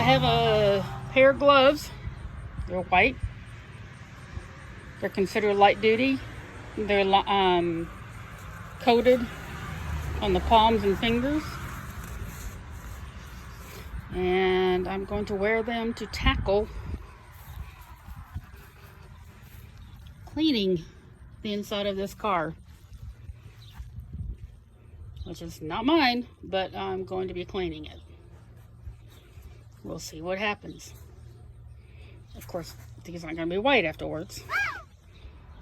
have a pair of gloves. They're white. They're considered light duty. They're coated on the palms and fingers. And I'm going to wear them to tackle cleaning the inside of this car, which is not mine, but I'm going to be cleaning it. We'll see what happens. Of course, these aren't going to be white afterwards.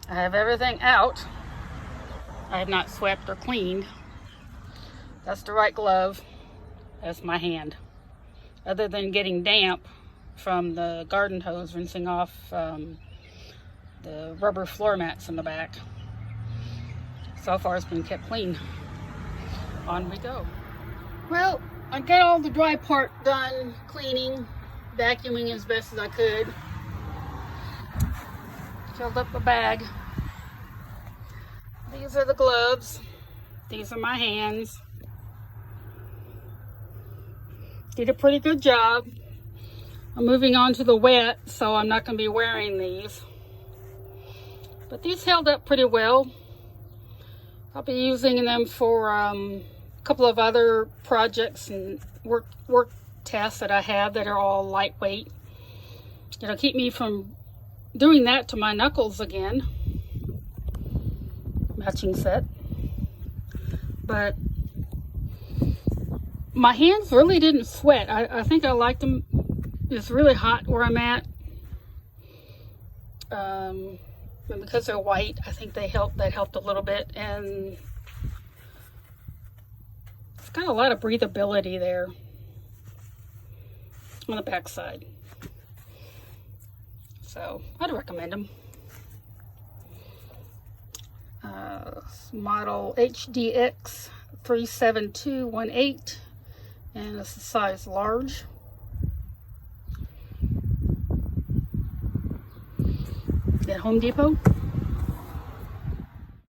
I have everything out. I have not swept or cleaned. That's the right glove. That's my hand. Other than getting damp from the garden hose rinsing off the rubber floor mats in the back. So far it's been kept clean. On we go. Well, I got all the dry part done cleaning, vacuuming as best as I could. Filled up a bag. These are the gloves. These are my hands. Did a pretty good job. I'm moving on to the wet, so I'm not going to be wearing these. But these held up pretty well. I'll be using them for a couple of other projects and work tasks that I have that are all lightweight. It'll keep me from doing that to my knuckles again. Matching set. But my hands really didn't sweat. I think I liked them. It's really hot where I'm at. And because they're white, I think that helped a little bit. And it's got a lot of breathability there on the back side. So I'd recommend them. Model HDX 37218, and it's a size large. At Home Depot.